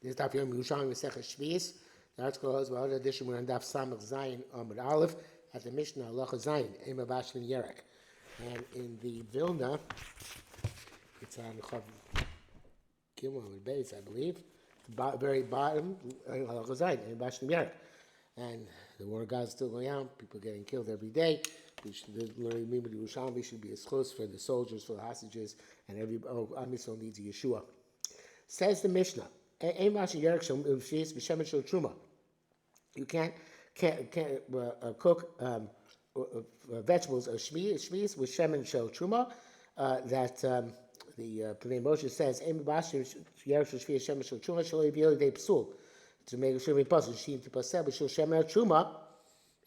This daf Yom Yerushalmi Shevi'is. The article goes about addition we're on daf Samach Zayin Amud Aleph at the Mishnah Halacha Zayin Ema Bashlin Yerek, and in the Vilna it's on Chav Gimel Amud Beis, I believe, the very bottom Halacha Zayin Ema Bashlin Yerek, and the war of God is still going on. People are getting killed every day. We should learn Yerushalmi should be as close for the soldiers, for the hostages, and every Am Yisrael needs a Yeshua. Says the Mishnah. You can't cook vegetables of shvi'is with shemen shel truma. That the Pnei Moshe says to make sure we puzzle truma.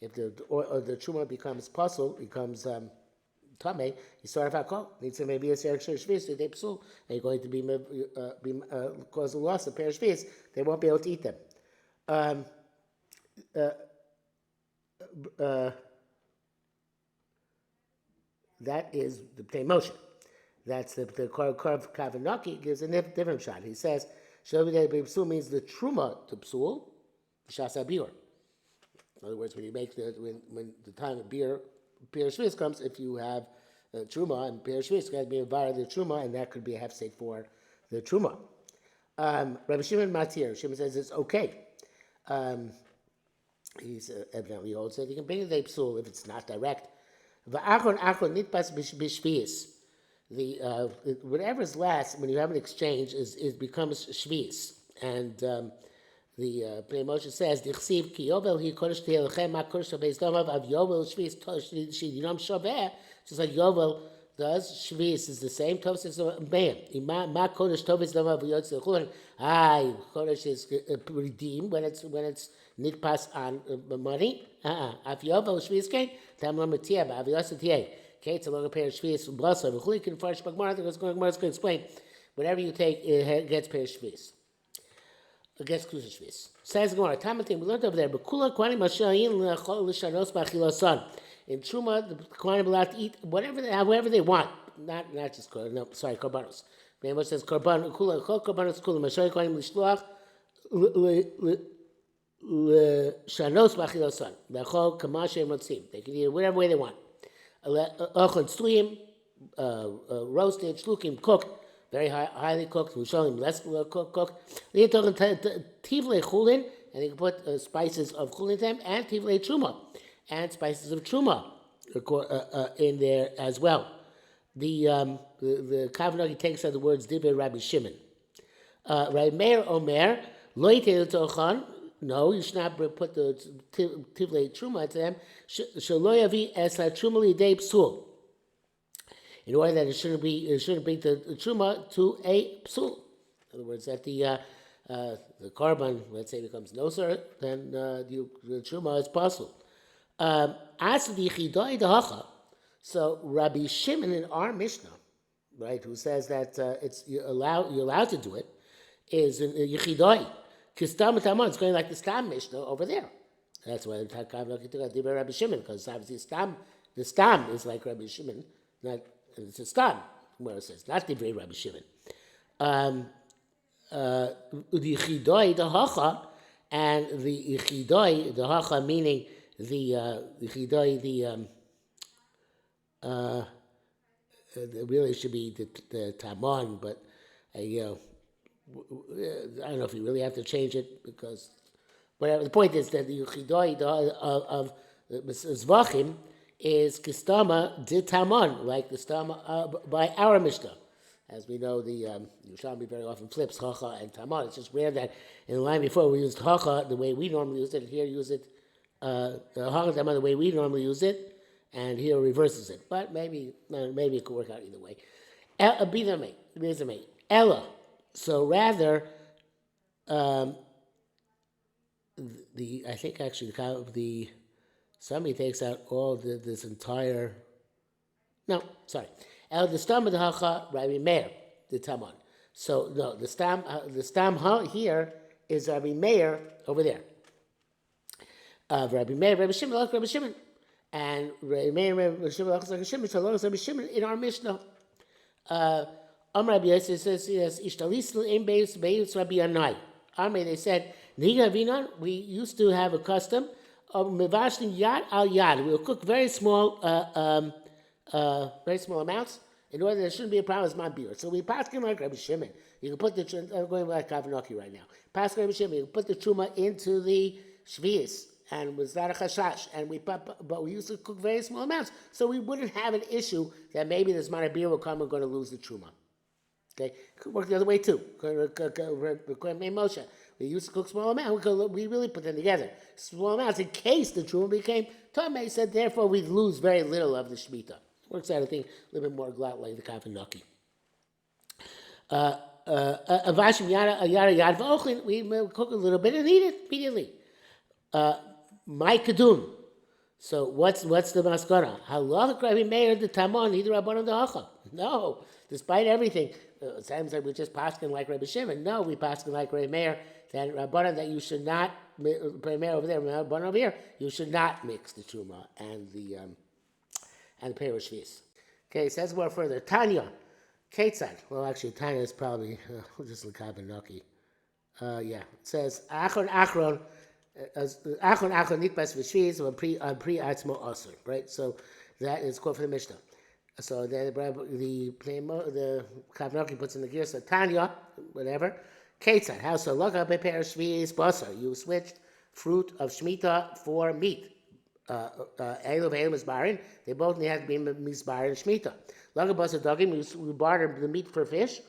If the truma becomes puzzle, becomes Tame, you start off alcohol. Needs to maybe a Serek Shvi'is, they psul, and you're going to be cause a loss of pair of Shvi'is, they won't be able to eat them. That is the Pnei Moshe. That's the Karv Kavanaki gives a different shot. He says, Shavidei Psul means the Truma to Psul, Shas HaBiur. In other words, when you make when the time of beer Shvi'is comes, if you have truma and Shvi'is, it's got to be a vara the truma, and that could be a hefsek for the truma. Rabbi Shimon Matir, Shimon says it's okay. He's evidently holds that you can bring the psul if it's not direct. V'achron nitpas b'shvi'is. The whatever's last when you have an exchange is becomes shvi'is, and the Pnei Moshe says, "Dichsiv ki yovel hi kodesh te'elechem ma kodesh beis domav av yovel shvi'is shidinam shaveh." Just like yovel does, shvi'is is the same. Tov says, "Man, ma kodesh tovis domav yotz lechulin." Kodesh is redeemed when it's nitpas on money. Av yovel shvi'is kein tam lo metiah av yotz tieh. Okay, it's a longer pair of shvi'is blasa. V'chuli can farish bagmar. I think it's going to explain. Whatever you take, it gets pair of shvi'is. Against Kuzah Shvi'is. Says Gemara, Tamatim, we learned over there, but Kula Kwanim Mashayin L'Shanos B'Achilasan. In Truma, the Kwanim are allowed to eat however they want. Not just Korbanos. Maybe says Korban, Kula, Korbanos, Kula, Mashayin Kwanim L'Shluach, L'Shanos B'Achilasan. B'Achol Kamashem Rotzim. They can eat it whatever way they want. Ochon Tzluyim, roasted, Shlukim, cooked. Very highly cooked. We show him less cooked. They're talking tivle chulin, and you can put spices of chulin in them, and tivle truma, and spices of truma in there as well. The Kavanagh takes out the words divrei Rabbi Shimon. Rabbi Meir Omer lo yitel tochan. No, you should not put the tivle truma into them. Shelo yavi es truma lidei psul. In order that it shouldn't bring the truma to a psul. In other words, that the korban, let's say, becomes noser, then the truma is possible. So Rabbi Shimon in our Mishnah, right, who says that you're allowed to do it, is in yichidoi. Kistam tamon, it's going like the Stam Mishnah over there. That's why the Rabbi Shimon, because obviously the Stam is like Rabbi Shimon, not. It's a stam, where it says, not the very Rabbi Shimon. The Yichidoi, the Hacha, and the Yichidoi, the Hacha, meaning the Yichidoi, really should be the Tamon, but I don't know if you really have to change it, because whatever. The point is that the Yichidoi of Zvachim is Kistama de Taman, like the Stama by our Mishnah. As we know, the Yerushalmi very often flips Hacha and Taman. It's just rare that in the line before we used Hacha the way we normally use it, and here use it Hacha Taman the way we normally use it, and here reverses it. But maybe it could work out either way. Ella. So rather, I think actually the somebody takes out all this entire. No, sorry. The stam of the hacha, Rabbi Meir, the Taman. So no, the stam here is Rabbi Meir over there. Rabbi Meir, Rabbi Shimon, like Rabbi Shimon, and Rabbi Meir, Rabbi Shimon, like Rabbi Shimon. So Rabbi Shimon in our Mishnah. Rabbi Yosef says yes. Ishtalisl im beis Rabbi Anai. Army, they said, Niga Vinon, we used to have a custom of Mevashling Yad al Yad. We will cook very small amounts in order there shouldn't be a problem with my beer. So we pass him like Rabbi Shimon. You can put I'm going like Kavanaki right now. Pass Rabbi Shimon, you can put the truma into the Shevi'is, and was not a chashash. And but we used to cook very small amounts, so we wouldn't have an issue that maybe this amount of beer will come and going to lose the truma. Okay, could work the other way too. Moshe, we used to cook small amounts. We really put them together, small amounts, in case the truma became tamei. He said, therefore, we'd lose very little of the shemitah. Works out, I think, a little bit more glot like the kavanaki. Avashim yada yada v'ochlin. We cook a little bit and eat it immediately. My kadun. So what's the maskara? Halacha Rabbi Meir the tamon either rabbanon the hacha. No, despite everything, it sounds like we're just paskin like Rabbi Shimon. No, we paskin like Rabbi Meir that rabbanon that you should not Rabbi Meir over there, rabbanon over here. You should not mix the truma and the Perish Shevi'is. Okay, it says more further. Tanya, Ketzad. Well, actually, Tanya is probably just L'Kabanaki. Yeah, it says Achron Nikbas V'Shvi'is on Pri Atzmo Osir. Right, so that is quote from the Mishnah. So then the Kabanaki puts in the gear. So Tanya, whatever. Ketzad. How so? Look up a Perish Shevi'is Basar. You switched fruit of Shemitah for meat. They both have to be misbar and shmita. Lagabasa dogim, we barter the meat for fish.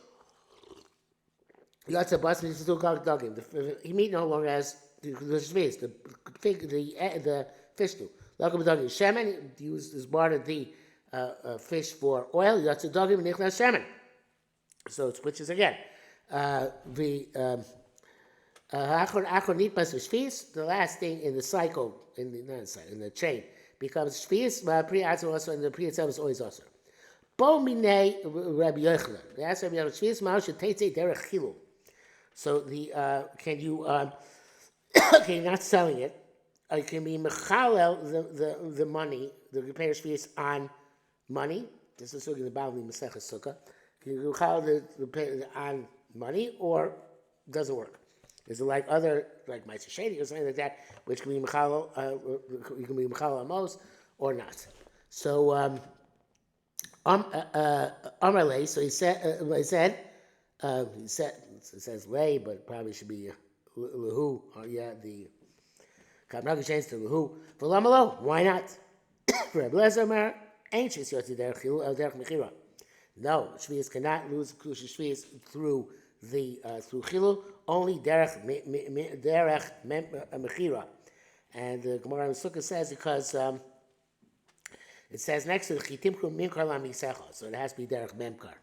Lots of bus meat still got dogim. The meat no longer has the shviz, the fish do. Lagabasa dogim, shemen is bartered the fish for oil. Lots of dogim nichnas shemen. So it switches again. The last thing in the cycle, in the chain, becomes Shevi'is, Pri Atzmo also, and the Pri itself is always also. Bo Minei Rabbi Yochanan. They asked Rabbi Yochanan, Shevi'is Ma'aseh Teitze Derech Chilul. So can you not selling it, you can be mechalel the money, the repair Shevi'is on money. This is looking the Bavli Maseches Sukkah. Can you mechalel the on money, or doesn't work? Is it like other, like Ma'aser Sheni or something like that, which can be Mechalo, you can be Mechalo Amos or not? So, Amarle, so he said, it says lay, but it probably should be Lahu, or the Kabnagi changed to Lahu. For Lamalo, why not? For Ablezer ain't Shis Yotzi Derech Chilu, El Derech Mechira. No, Shvi'is cannot lose Shvi'is through Chilu, only derech mechira, and the Gemara in Sukkah says because it says next to the chitimku minkar lamisecha, so it has to be derech memkar.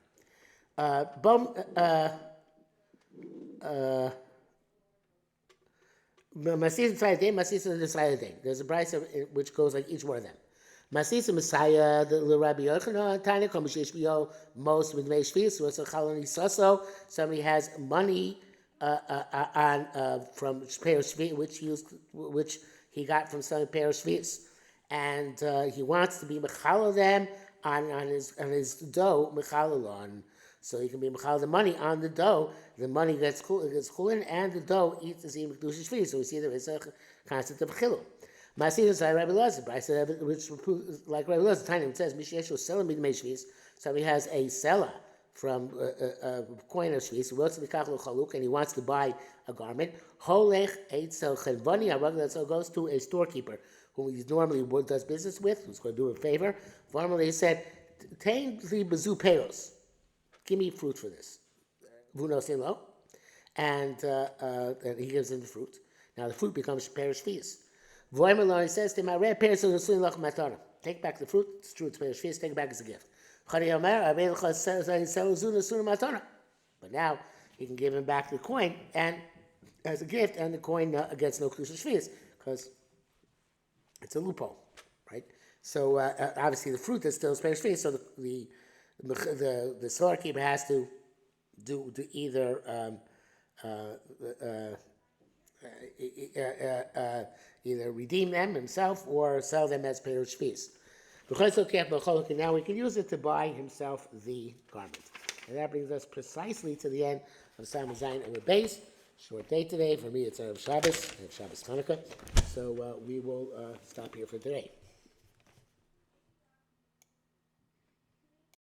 Masis Messiah, Masis and the Messiah. There's a price which goes like each one of them. Masis Messiah, the Rabbi Yochanan, Tanya Komishishvio, most with Meishvis, so it's a Chaloni Soso. Somebody has money on from Perish Shevi'is, which he got from selling Perish Shevi'is, and he wants to be mechalo them on his dough mechalo on, so he can be mechalo the money on the dough. The money gets chulin, and the dough eats the same kedusha Shevi'is. So we see there is a concept of chilul. Masidus like Rabbi Lezer, I said which like Rabbi Lezer, time it says Mishiyeshu selim b'dmei Shevi'is. Somebody has a seller from a coin of Shevi'is, and he wants to buy a garment. Holech eitzel chenvani harag, so goes to a storekeeper who he normally does business with, who's going to do him a favor. Formally, he said, "Tain the bazu peros, give me fruit for this." Vuno silo, and he gives him the fruit. Now the fruit becomes perish Shevi'is. Voimelon says to him, "I read perish matana. Take back the fruit. It's true. It's perish Shevi'is. Take it back as a gift." But now he can give him back the coin and as a gift, and the coin gets no kedusha Shevi'is because it's a loophole, right? So obviously the fruit is still perish Shevi'is. So the storekeeper has to do either either redeem them himself or sell them as perish Shevi'is. Now we can use it to buy himself the garment. And that brings us precisely to the end of Simon Zayin and the base. Short day today. For me, it's Erev Shabbos, Erev Shabbos Hanukkah. So we will stop here for today.